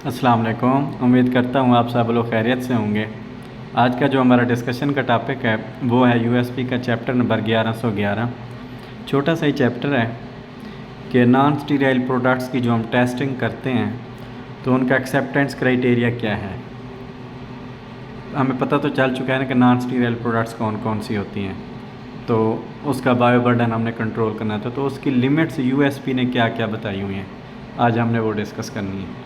अस्सलाम वालेकुम। उम्मीद करता हूँ आप सब लोग खैरियत से होंगे। आज का जो हमारा डिस्कशन का टॉपिक है वो है यूएसपी का चैप्टर नंबर 1111। छोटा सा ही चैप्टर है कि नॉन स्टीराइल प्रोडक्ट्स की जो हम टेस्टिंग करते हैं तो उनका एक्सेप्टेंस क्राइटेरिया क्या है। हमें पता तो चल चुका है ना कि नॉन स्टीराइल प्रोडक्ट्स कौन कौन सी होती हैं, तो उसका बायो बर्डन हमने कंट्रोल करना था, तो उसकी लिमिट्स यूएसपी ने क्या क्या बताई हुई हैं, आज हमने वो डिस्कस करनी है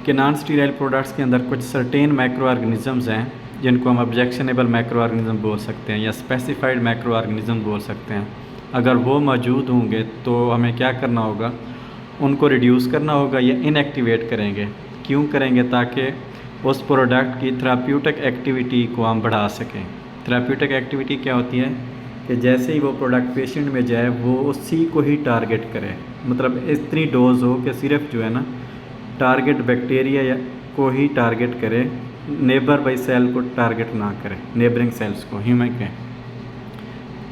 कि नॉन स्टीराइल प्रोडक्ट्स के अंदर कुछ सर्टेन माइक्रो ऑर्गेनिज़म्स हैं जिनको हम ऑब्जेक्शनेबल माइक्रो ऑर्गेनिज़म बोल सकते हैं या स्पेसिफाइड माइक्रो ऑर्गेनिज़म बोल सकते हैं। अगर वो मौजूद होंगे तो हमें क्या करना होगा, उनको रिड्यूस करना होगा या इनएक्टिवेट करेंगे। क्यों करेंगे? ताकि उस प्रोडक्ट की थेराप्यूटिक एक्टिविटी को हम बढ़ा सकें। थेराप्यूटिक एक्टिविटी क्या होती है कि जैसे ही वो प्रोडक्ट पेशेंट में जाए वो उसी को ही टारगेट करे, मतलब इतनी डोज हो कि सिर्फ जो है ना टारगेट बैक्टीरिया को ही टारगेट करे, नेबर बाई सेल को टारगेट ना करे, नेबरिंग सेल्स को, ह्यूमन के।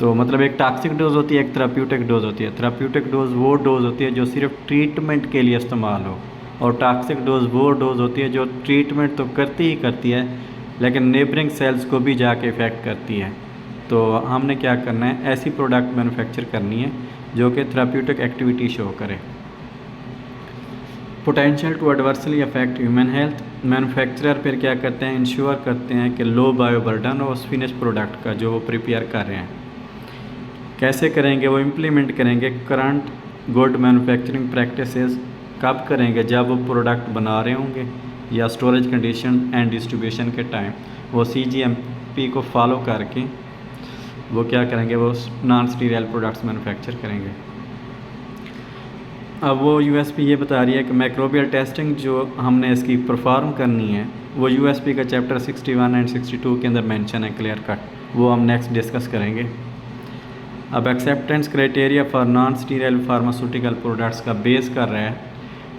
तो मतलब एक टॉक्सिक डोज होती है, एक थेराप्यूटिक डोज होती है। थेराप्यूटिक डोज वो डोज होती है जो सिर्फ ट्रीटमेंट के लिए इस्तेमाल हो, और टॉक्सिक डोज वो डोज होती है जो ट्रीटमेंट तो करती ही करती है लेकिन नेबरिंग सेल्स को भी जाके इफ़ेक्ट करती है। तो हमने क्या करना है, ऐसी प्रोडक्ट मैन्युफैक्चर करनी है जो कि थेराप्यूटिक एक्टिविटी शो करे। Potential to adversely affect human health. Manufacturer फिर क्या करते हैं, इंश्योर करते हैं कि लो बायो बर्डन हो उस फिनिश प्रोडक्ट का जो वो प्रिपेयर कर रहे हैं। कैसे करेंगे? वो इम्प्लीमेंट करेंगे करंट गुड मैन्युफैक्चरिंग प्रैक्टिसेस। कब करेंगे? जब वो प्रोडक्ट बना रहे होंगे या स्टोरेज कंडीशन एंड डिस्ट्रीब्यूशन के टाइम वो CGMP को फॉलो करके वो क्या करेंगे, वो नॉन स्टीरियल प्रोडक्ट्स मैन्युफैक्चर करेंगे। अब वो यूएसपी ये बता रही है कि माइक्रोबियल टेस्टिंग जो हमने इसकी परफॉर्म करनी है वो यूएसपी का चैप्टर 61 एंड 62 के अंदर मेंशन है क्लियर कट, वो हम नेक्स्ट डिस्कस करेंगे। अब acceptance criteria for non sterile pharmaceutical products का बेस कर रहा है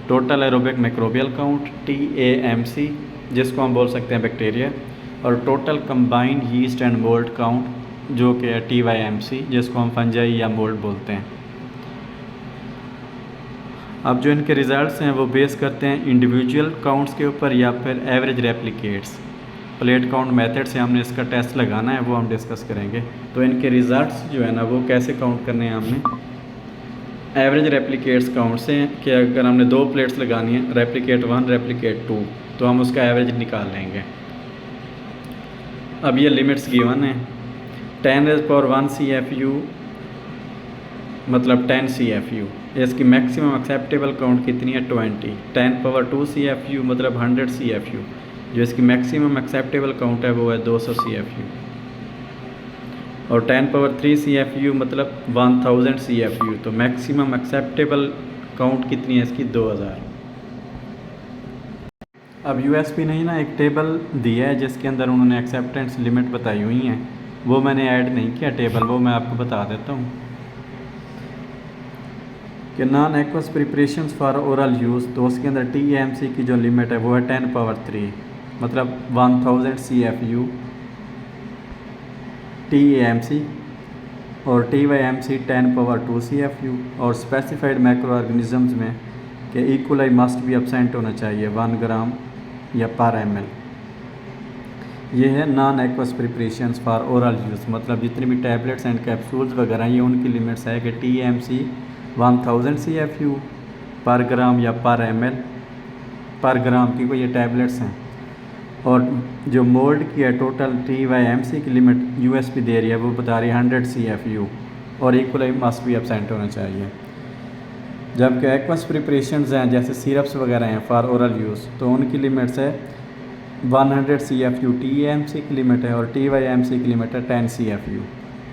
total aerobic microbial count TAMC, जिसको हम बोल सकते हैं बैक्टीरिया, और total combined yeast and mold count जो कि है TYMC, जिसको हम फंजाई या मोल्ड बोलते हैं। अब जो इनके रिज़ल्ट्स हैं वो बेस करते हैं इंडिविजुअल काउंट्स के ऊपर या फिर average replicates. Plate count method से हमने इसका टेस्ट लगाना है, वो हम डिस्कस करेंगे। तो इनके रिज़ल्ट्स जो है ना वो कैसे काउंट करने हैं हमने, एवरेज रेप्लिकेट्स काउंट से कि अगर हमने 2 प्लेट्स लगानी है, रेप्लिकेट 1 रेप्लिकेट 2, तो हम उसका एवरेज निकाल लेंगे। अब ये लिमिट्स गिवन है। 10⁻1 CFU मतलब 10 CFU, इसकी मैक्सिमम एक्सेप्टेबल काउंट कितनी है 20। 10⁻2 CFU मतलब 100 CFU, जो इसकी मैक्सिमम एक्सेप्टेबल काउंट है वो है 200 CFU। और 10⁻3 CFU मतलब 1000 CFU, तो मैक्सिमम एक्सेप्टेबल काउंट कितनी है इसकी 2000। अब यूएसपी ने ना एक टेबल दिया है जिसके अंदर उन्होंने एक्सेप्टेंस लिमिट बताई हुई हैं, वो मैंने ऐड नहीं किया टेबल, वो मैं आपको बता देता हूँ कि non aqueous preparations for oral use, तो उसके अंदर TAMC की जो लिमिट है वो है 10⁻3 मतलब 1000 CFU TAMC, और TYMC 10⁻2 CFU। और स्पेसिफाइड माइक्रो ऑर्गेनिजम्स में कि इक्वलाई मस्ट भी एब्सेंट होना चाहिए 1 ग्राम या पर ml। ये है non aqueous preparations for oral use, मतलब जितनी भी टैबलेट्स एंड कैप्सूल्स वगैरह ये उनकी लिमिट्स है कि TAMC 1000 CFU पर ग्राम या पर ml पर ग्राम की, कोई ये टैबलेट्स हैं। और जो मोल्ड की है टोटल TYMC की लिमिट यूएसपी दे रही है वो बता रही है 100 CFU, और इक्वली मस्ट भी एब्सेंट होना चाहिए। जबकि एक्वस प्रिपरेशंस हैं जैसे सिरप्स वगैरह हैं फॉर ओरल यूज़, तो उनकी लिमिट्स है 100 CFU TAMC की लिमिट है, और TYMC की लिमिट है 10 CFU,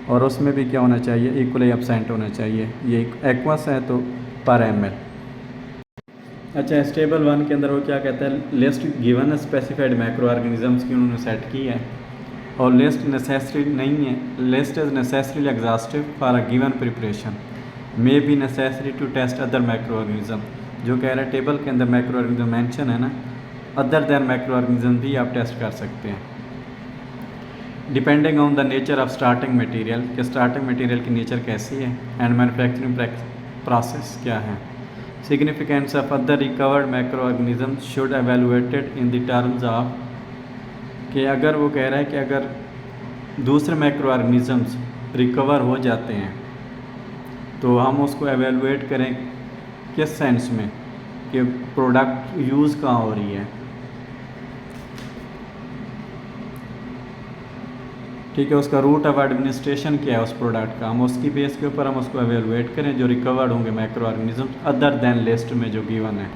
और उसमें भी क्या होना चाहिए, इक्वली एब्सेंट होना चाहिए। ये एक्वस है तो पर ml। अच्छा, स्टेबल 1 के अंदर वो क्या कहता है, list given specified micro organisms की उन्होंने सेट की है, और लिस्ट नेसेसरी नहीं है, list is necessary exhaustive for a given preparation, may be necessary to test other micro organism. जो कह रहा है टेबल के अंदर माइक्रो ऑर्गेनिज्म मेंशन है ना, अदर दैन माइक्रो ऑर्गेनिज्म भी आप टेस्ट कर सकते हैं depending on the nature of starting material, कि स्टार्टिंग मटेरियल की नेचर कैसी है, एंड मैन्युफैक्चरिंग प्रोसेस क्या है। Significance of other recovered micro organism should evaluated in the terms of, कि अगर वो कह रहा है कि अगर दूसरे माइक्रो ऑर्गेनिजम्स रिकवर हो जाते हैं तो हम उसको एवेलुएट करें किस सेंस में कि प्रोडक्ट यूज़ कहाँ हो रही है। ठीक है, उसका रूट ऑफ एडमिनिस्ट्रेशन क्या है उस प्रोडक्ट का, हम उसकी बेस के ऊपर हम उसको एवेलुएट करें जो रिकवर्ड होंगे micro organism other than list में जो गिवन है।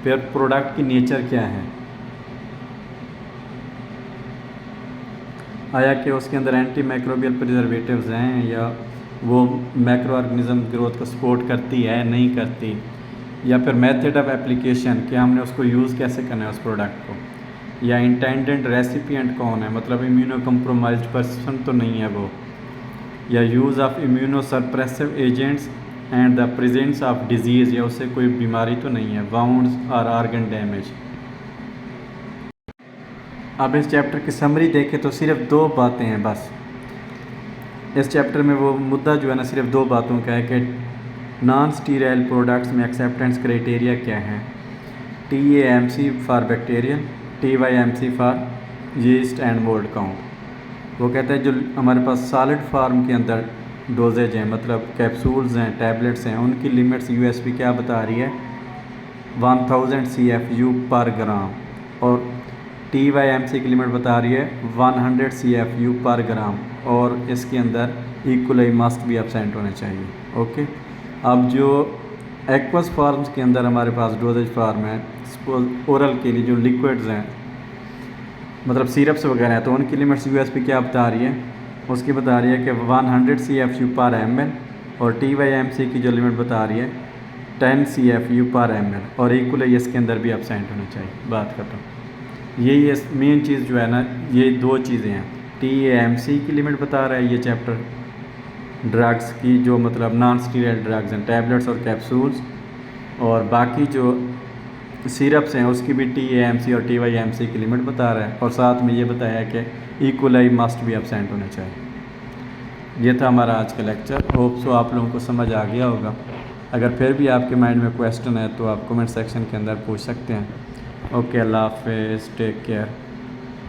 फिर प्रोडक्ट की नेचर क्या है, आया कि उसके अंदर एंटी माइक्रोबियल प्रिजर्वेटिव्स हैं या वो माइक्रो ऑर्गेनिज्म ग्रोथ को सपोर्ट करती है नहीं करती, या फिर मेथड ऑफ एप्लीकेशन कि हमने उसको यूज़ कैसे करना है उस प्रोडक्ट को, या इंटेंडेंट रेसिपिएंट कौन है, मतलब इम्यूनो कम्प्रोमाइज्ड पर्सन तो नहीं है वो, या use of immuno suppressive agents and the presence of disease, या उससे कोई बीमारी तो नहीं है, वाउंड्स और ऑर्गन डैमेज। अब इस चैप्टर की समरी देखें तो सिर्फ 2 बातें हैं बस। इस चैप्टर में वो मुद्दा जो है ना सिर्फ 2 बातों का है कि नॉन स्टीराइल प्रोडक्ट्स में एक्सेप्टेंस क्राइटेरिया क्या है, TAMC for bacterial, TYMC for yeast and mold count. वो कहते हैं जो हमारे पास सॉलिड फार्म के अंदर डोजेज हैं, मतलब कैप्सूल्स हैं, टैबलेट्स हैं, उनकी लिमिट्स USP क्या बता रही है 1000 CFU पर ग्राम, और TYMC की लिमिट बता रही है 100 CFU पर ग्राम, और इसके अंदर इक्वली मस्ट भी एब्सेंट होने चाहिए। ओके, अब जो एक्वस फार्म्स के अंदर हमारे पास डोजेज फार्म है, ओरल के लिए जो लिक्विड्स हैं मतलब सिरप्स वगैरह हैं, तो उनकी लिमिट्स USP क्या बता रही है, उसकी बता रही है कि 100 CFU पर ml, और TYMC की जो लिमिट बता रही है 10 CFU पर ml, और इक्वली इसके अंदर भी एब्सेंट होना चाहिए। बात करता हूँ, यही मेन चीज़ जो है ना, ये 2 चीज़ें हैं। TAMC की लिमिट बता रहा है ये चैप्टर ड्रग्स की, जो मतलब नॉन स्टीराइल ड्रग्स हैं, टैबलेट्स और कैप्सूल्स, और बाकी जो सिरप्स हैं उसकी भी TAMC और TYMC की लिमिट बता रहा है, और साथ में ये बताया कि इक्वली मस्ट भी एब्सेंट होना चाहिए। ये था हमारा आज का लेक्चर। होप सो आप लोगों को समझ आ गया होगा। अगर फिर भी आपके माइंड में क्वेश्चन है तो आप कमेंट सेक्शन के अंदर पूछ सकते हैं। ओके, अल्लाह हाफ़िज़, टेक केयर।